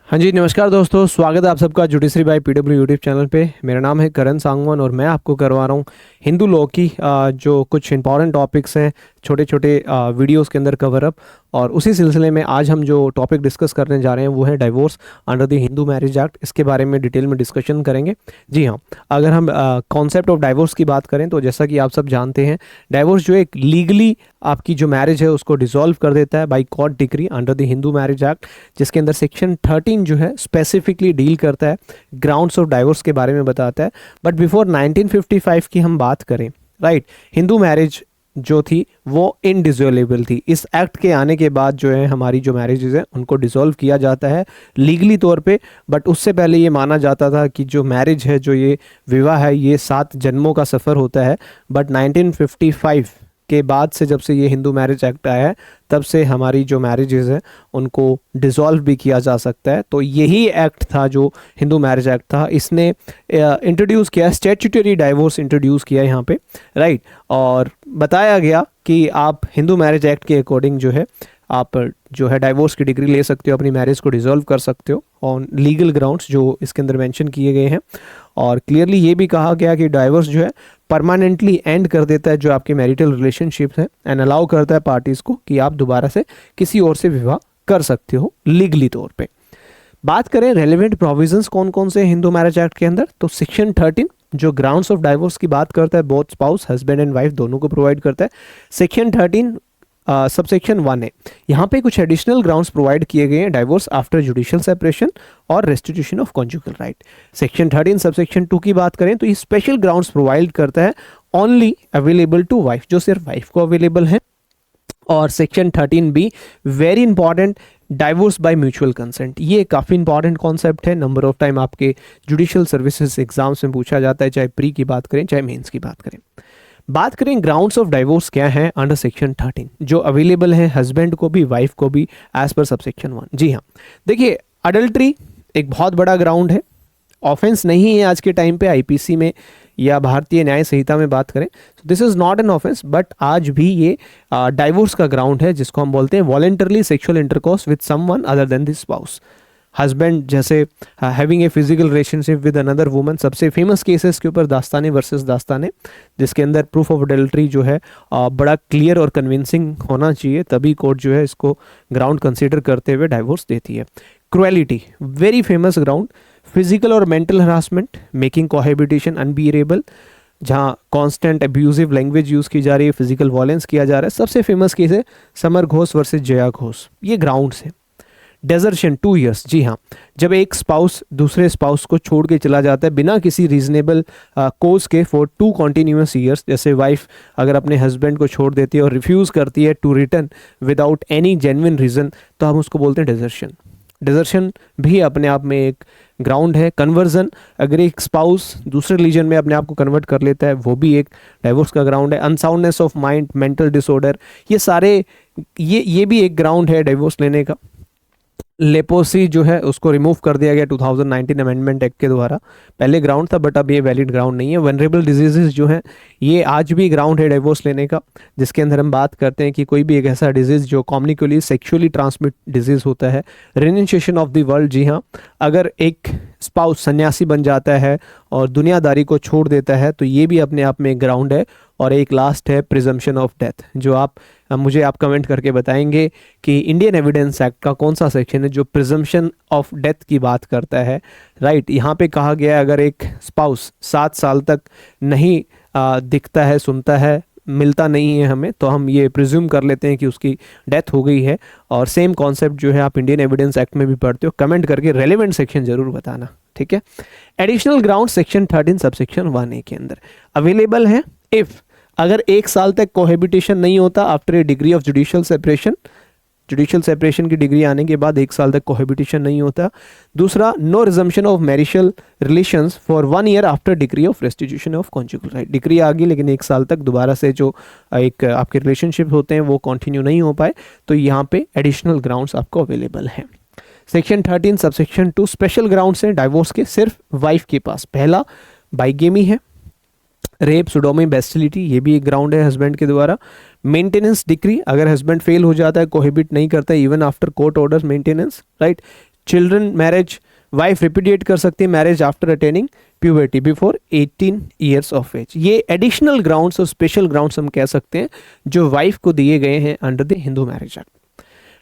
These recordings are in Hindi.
हाँ जी, नमस्कार दोस्तों। स्वागत है आप सबका judiciary by PW YouTube channel पे। मेरा नाम है करण सांगवान और मैं आपको करवा रहा हूँ हिंदू लॉ की जो कुछ इंपॉर्टेंट टॉपिक्स हैं छोटे छोटे वीडियोस के अंदर कवर अप। और उसी सिलसिले में आज हम जो टॉपिक डिस्कस करने जा रहे हैं वो है divorce under the Hindu marriage act. इसके बारे में डिटेल में डिस्कशन करेंगे। जी हाँ, अगर हम कॉन्सेप्ट ऑफ डाइवोर्स की बात करें तो जैसा कि आप सब जानते हैं, डाइवोर्स जो एक लीगली आपकी जो मैरिज है उसको डिसॉल्व कर देता है by court decree under the Hindu marriage act, जिसके अंदर सेक्शन 13 जो है स्पेसिफिकली डील करता है, ग्राउंड्स ऑफ डाइवोर्स के बारे में बताता है। बट बिफोर 1955 की हम बात करें, राइट, हिंदू मैरिज जो थी वो इनडिसोल्युबल थी। इस एक्ट के आने के बाद जो है हमारी जो मैरिजेज है उनको डिसॉल्व किया जाता है लीगली तौर पे। बट उससे पहले ये माना जाता था कि जो मैरिज है, जो ये विवाह है, ये 7 जन्मों का सफ़र होता है। बट 1955 के बाद से, जब से ये हिंदू मैरिज एक्ट आया है, तब से हमारी जो मैरिजेज हैं उनको डिसॉल्व भी किया जा सकता है। तो यही एक्ट था जो हिंदू मैरिज एक्ट था। इसने इंट्रोड्यूस किया, स्टैट्यूटरी डाइवोर्स इंट्रोड्यूस किया यहाँ पे, राइट। और बताया गया कि आप हिंदू मैरिज एक्ट के अकॉर्डिंग जो है आप जो है डाइवोर्स की डिग्री ले सकते हो, अपनी मैरिज को डिसॉल्व कर सकते हो ऑन लीगल ग्राउंड्स जो इसके अंदर मेंशन किए गए हैं। और क्लियरली ये भी कहा गया कि डाइवोर्स जो है परमानेंटली एंड कर देता है जो आपके मैरिटल रिलेशनशिप है, एंड अलाउ करता है पार्टीज को कि आप दोबारा से किसी और से विवाह कर सकते हो लीगली तौर पे। बात करें रेलिवेंट प्रोविजंस कौन कौन से हिंदू मैरिज एक्ट के अंदर, तो सेक्शन 13 जो ग्राउंड्स ऑफ डाइवोर्स की बात करता है, both spouse husband and wife दोनों को प्रोवाइड करता है। सेक्शन 13 सबसेक्शन 1 है, यहाँ पे कुछ एडिशनल ग्राउंड्स प्रोवाइड किए गए हैं डाइवोर्स आफ्टर जुडिशियल सेपरेशन और restitution of conjugal right. Section 13 subsection 2 की बात करें तो ये स्पेशल ग्राउंड्स प्रोवाइड करता है ओनली अवेलेबल टू वाइफ, जो सिर्फ वाइफ को अवेलेबल है। और section 13B very important, divorce by mutual consent. ये काफ़ी इंपॉर्टेंट कॉन्सेप्ट है, नंबर ऑफ टाइम आपके जुडिशियल सर्विसेज एग्जाम्स में पूछा जाता है, चाहे प्री की बात करें चाहे मेंस की बात करें। बात करें ग्राउंड्स ऑफ डाइवोर्स क्या है अंडर सेक्शन 13 जो अवेलेबल है हस्बैंड को भी वाइफ को भी एज पर सबसेक्शन 1। जी हाँ, देखिए, अडल्ट्री एक बहुत बड़ा ग्राउंड है, ऑफेंस नहीं है आज के टाइम पे आईपीसी में या भारतीय न्याय संहिता में बात करें, this is not an offence. But आज भी ये डाइवोर्स का ग्राउंड है, जिसको हम बोलते हैं voluntarily sexual intercourse with someone other than this spouse. Husband जैसे having a physical relationship with another woman, सबसे फेमस केसेस के ऊपर दास्ताने वर्सेस दास्ताने, जिसके अंदर प्रूफ ऑफ अडल्ट्री जो है बड़ा क्लियर और कन्विंसिंग होना चाहिए, तभी कोर्ट जो है इसको ग्राउंड कंसीडर करते हुए डाइवोर्स देती है। Cruelty very famous ground, physical और mental harassment, making cohabitation unbearable, जहाँ कांस्टेंट अब्यूजिव लैंग्वेज यूज़ की जा रही है, फिजिकल वायलेंस किया जा रहा है। सबसे फेमस केस है समर घोष वर्सेस जया घोष, ये ग्राउंड्स हैं। डेजर्शन 2 ईयर्स, जी हाँ, जब एक स्पाउस दूसरे स्पाउस को छोड़ के चला जाता है बिना किसी रीजनेबल कोज के फॉर 2 कॉन्टिन्यूस ईयर्स, जैसे वाइफ अगर अपने हस्बैंड को छोड़ देती है और रिफ्यूज़ करती है to return without any genuine reason, तो हम उसको बोलते हैं डेजर्शन। डेजर्शन भी अपने आप में एक ग्राउंड है। कन्वर्जन, अगर एक स्पाउस दूसरे रिलीजन में अपने आप को कन्वर्ट कर लेता है, वो भी एक डाइवोर्स का ग्राउंड है। Unsoundness of mind, mental disorder, ये सारे ये भी एक ग्राउंड है डाइवोर्स लेने का। लेपोसी जो है उसको रिमूव कर दिया गया 2019 अमेंडमेंट एक्ट के द्वारा, पहले ग्राउंड था बट अब ये वैलिड ग्राउंड नहीं है। वनरेबल डिजीजेस जो हैं ये आज भी ग्राउंड है डाइवोर्स लेने का, जिसके अंदर हम बात करते हैं कि कोई भी एक ऐसा डिजीज जो कम्युनिकेबली सेक्सुअली ट्रांसमिट डिजीज होता है। रिनाउंसिएशन ऑफ द वर्ल्ड, जी हाँ, अगर एक स्पाउस सन्यासी बन जाता है और दुनियादारी को छोड़ देता है तो ये भी अपने आप में एक ग्राउंड है। और एक लास्ट है प्रिजम्पशन ऑफ डेथ, जो आप मुझे आप कमेंट करके बताएंगे कि इंडियन एविडेंस एक्ट का कौन सा सेक्शन है जो प्रिजम्पशन ऑफ डेथ की बात करता है, राइट। यहाँ पे कहा गया है अगर एक स्पाउस 7 साल तक नहीं दिखता है, सुनता है, मिलता नहीं है हमें, तो हम ये प्रिज्यूम कर लेते हैं कि उसकी डेथ हो गई है। और सेम कॉन्सेप्ट जो है आप इंडियन एविडेंस एक्ट में भी पढ़ते हो। कमेंट करके रेलेवेंट सेक्शन जरूर बताना, ठीक है। Additional ground section 13 subsection 1A के अंदर अवेलेबल है। इफ अगर 1 साल तक कोहेबिटेशन नहीं होता after a degree of judicial separation, judicial separation की डिग्री आने के बाद 1 साल तक कोहेबिटेशन नहीं होता। दूसरा, no resumption of marital relations for 1 year after decree of restitution of conjugal right. Decree आ गई लेकिन 1 साल तक दोबारा से जो एक आपके रिलेशनशिप होते हैं वो कंटिन्यू नहीं हो पाए, तो यहाँ पे एडिशनल ग्राउंड्स आपको अवेलेबल हैं। सेक्शन 13 सबसेक्शन 2 स्पेशल ग्राउंड्स हैं डाइवोर्स के सिर्फ वाइफ के पास। पहला बाइगेमी है, रेप, सोडोमी, बेस्टिलिटी, ये भी एक ग्राउंड है हस्बैंड के द्वारा। मेंटेनेंस डिक्री, अगर हस्बैंड फेल हो जाता है, कोहिबिट नहीं करता है even after court order maintenance, right. Children marriage, wife repudiate कर सकती है marriage after attaining puberty before 18 years of age. ये एडिशनल ग्राउंड्स और स्पेशल ग्राउंड्स हम कह सकते हैं जो वाइफ को दिए गए हैं under the Hindu marriage act.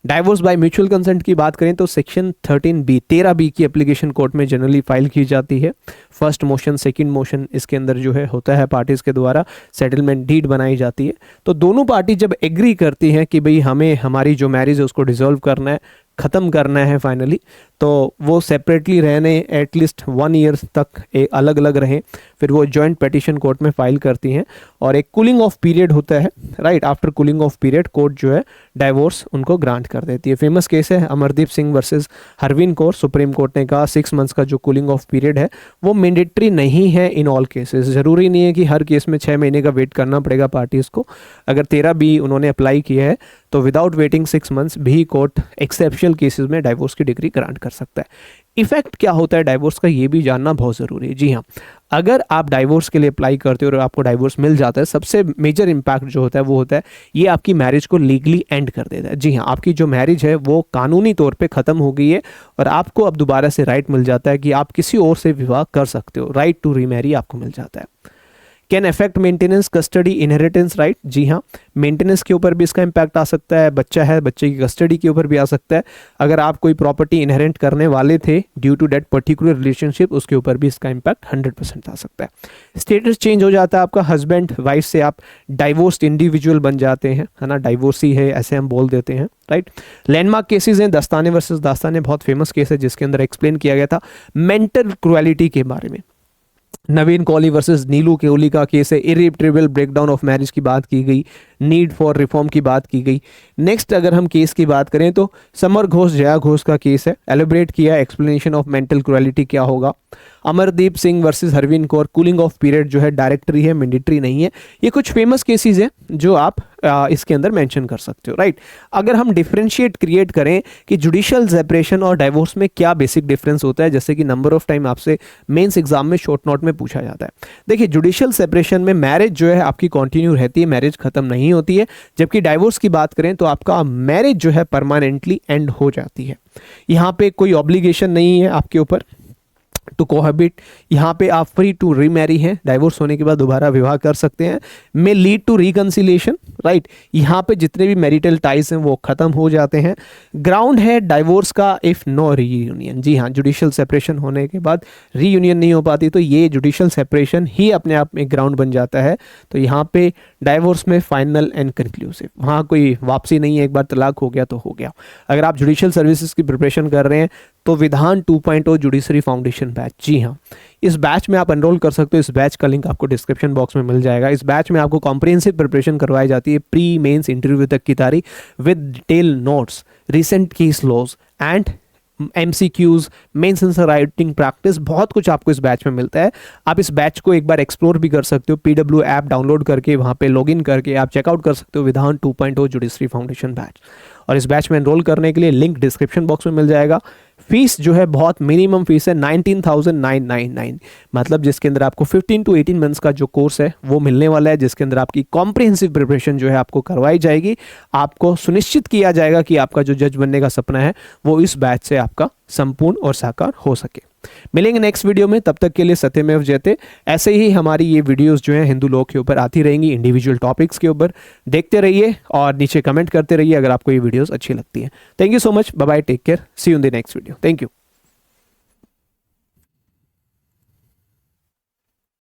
Divorce by mutual consent की बात करें तो सेक्शन 13B की एप्लीकेशन कोर्ट में जनरली फाइल की जाती है। फर्स्ट मोशन, सेकंड मोशन इसके अंदर जो है होता है पार्टीज के द्वारा सेटलमेंट डीड बनाई जाती है। तो दोनों पार्टी जब एग्री करती हैं कि भाई हमें हमारी जो मैरिज है उसको डिसॉल्व करना है, ख़त्म करना है फाइनली, तो वो सेपरेटली रहने एटलीस्ट 1 ईयर तक अलग अलग रहें, फिर वो जॉइंट पिटीशन कोर्ट में फाइल करती हैं और एक कूलिंग ऑफ पीरियड होता है, right. After cooling of period court जो है डाइवोर्स उनको ग्रांट कर देती है। फेमस केस है Amardeep Singh versus Harveen Kaur. Supreme court ने कहा 6 मंथ्स का जो कूलिंग ऑफ पीरियड है वो मैंडेटरी नहीं है इन ऑल केसेस। ज़रूरी नहीं है कि हर केस में 6 महीने का वेट करना पड़ेगा पार्टीज़ को। अगर 13B उन्होंने अप्लाई किया है तो विदाउट वेटिंग 6 मंथ्स भी कोर्ट एक्सेप्शनल केसेस में डाइवोर्स की डिग्री ग्रांट कर सकता है। इफेक्ट क्या होता है डाइवोर्स का ये भी जानना बहुत ज़रूरी है। जी हाँ, अगर आप डाइवोर्स के लिए अप्लाई करते हो और आपको डाइवोर्स मिल जाता है, सबसे मेजर इम्पैक्ट जो होता है वो होता है ये आपकी मैरिज को लीगली एंड कर देता है। जी हाँ, आपकी जो मैरिज है वो कानूनी तौर पे ख़त्म हो गई है और आपको अब दोबारा से राइट मिल जाता है कि आप किसी और से विवाह कर सकते हो। राइट टू रीमैरी आपको मिल जाता है। Can affect maintenance, custody, inheritance right. जी हाँ, मेंटेनेंस के ऊपर भी इसका इम्पैक्ट आ सकता है। बच्चा है, बच्चे की कस्टडी के ऊपर भी आ सकता है। अगर आप कोई प्रॉपर्टी इनहेरिट करने वाले थे due to that particular relationship, उसके ऊपर भी इसका इम्पैक्ट 100% आ सकता है। स्टेटस चेंज हो जाता है आपका, हस्बैंड वाइफ से आप डाइवोर्स्ड इंडिविजुअल बन जाते हैं, है ना, डाइवोर्सी है ऐसे हम बोल देते हैं, राइट। लैंडमार्क केसेस हैं, दस्ताने वर्सेस दास्ताने बहुत फेमस केस है जिसके अंदर एक्सप्लेन किया गया था मेंटल क्रुएलिटी के बारे में। नवीन कौली वर्सेस नीलू केवली का केस है। इरिट्रेबल ब्रेकडाउन ऑफ मैरिज की बात की गई, नीड फॉर रिफॉर्म की बात की गई। नेक्स्ट अगर हम केस की बात करें तो समर घोष जया घोष का केस है। एलिब्रेट किया एक्सप्लेनेशन ऑफ मेंटल क्रुएलिटी क्या होगा। Amardeep Singh versus Harveen Kaur, cooling of period जो है डायरेक्टरी है, मैंडेटरी नहीं है। ये कुछ फेमस केसेस हैं जो आप इसके अंदर मेंशन कर सकते हो, राइट। अगर हम डिफरेंशिएट क्रिएट करें कि जुडिशियल सेपरेशन और डाइवोर्स में क्या बेसिक डिफरेंस होता है, जैसे कि नंबर ऑफ टाइम आपसे मेंस एग्जाम में शॉर्ट नोट में पूछा जाता है। देखिए, जुडिशियल सेपरेशन में मैरिज जो है आपकी कंटिन्यू रहती है, मैरिज खत्म नहीं होती है, जबकि डाइवोर्स की बात करें तो आपका मैरिज जो है परमानेंटली एंड हो जाती है। यहाँ पे कोई ऑब्लिगेशन नहीं है आपके ऊपर टू कोहैबिट। यहाँ पे आप फ्री टू रीमैरी हैं, डाइवोर्स होने के बाद दोबारा विवाह कर सकते हैं। May lead to reconciliation, right. यहाँ पे जितने भी मैरिटल टाइज हैं वो खत्म हो जाते हैं। ग्राउंड है डाइवोर्स का इफ नो रीयूनियन। जी हाँ, जुडिशियल सेपरेशन होने के बाद रीयूनियन नहीं हो पाती तो ये जुडिशियल सेपरेशन ही अपने आप में ग्राउंड बन जाता है। तो यहाँ पे डाइवोर्स में फाइनल एंड कंक्लूसिव, वहाँ कोई वापसी नहीं है, एक बार तलाक हो गया तो हो गया। अगर आप जुडिशियल सर्विसेज की प्रिपरेशन कर रहे हैं तो विधान 2.0 जुडिशरी फाउंडेशन बैच, जी हाँ, इस बैच में आप एनरोल कर सकते हो। इस बैच का लिंक आपको डिस्क्रिप्शन बॉक्स में मिल जाएगा। इस बैच में आपको कॉम्प्रिहेंसिव प्रिपरेशन करवाई जाती है प्री मेंस इंटरव्यू तक की तारीख with detail notes, recent case laws and MCQs, mains answer writing practice, बहुत कुछ आपको इस बैच में मिलता है। आप इस बैच को एक बार एक्सप्लोर भी कर सकते हो। PW ऐप डाउनलोड करके वहाँ पे लॉगिन करके आप चेकआउट कर सकते हो विधान 2.0 जुडिशरी फाउंडेशन बैच। और इस बैच में एनरोल करने के लिए लिंक डिस्क्रिप्शन बॉक्स में मिल जाएगा। फीस जो है बहुत मिनिमम फीस है 19,999, मतलब जिसके अंदर आपको 15 to 18 मंथ्स का जो कोर्स है वो मिलने वाला है, जिसके अंदर आपकी कॉम्प्रिहेंसिव प्रिपरेशन जो है आपको करवाई जाएगी। आपको सुनिश्चित किया जाएगा कि आपका जो जज बनने का सपना है वो इस बैच से आपका संपूर्ण और साकार हो सके। मिलेंगे नेक्स्ट वीडियो में, तब तक के लिए सत्यमेव जयते। ऐसे ही हमारी ये वीडियोस जो है हिंदू लॉ के ऊपर आती रहेंगी, इंडिविजुअल टॉपिक्स के ऊपर। देखते रहिए और नीचे कमेंट करते रहिए अगर आपको ये वीडियोस अच्छी लगती है। Thank you so much, bye bye, take care, see you in the next video. Thank you.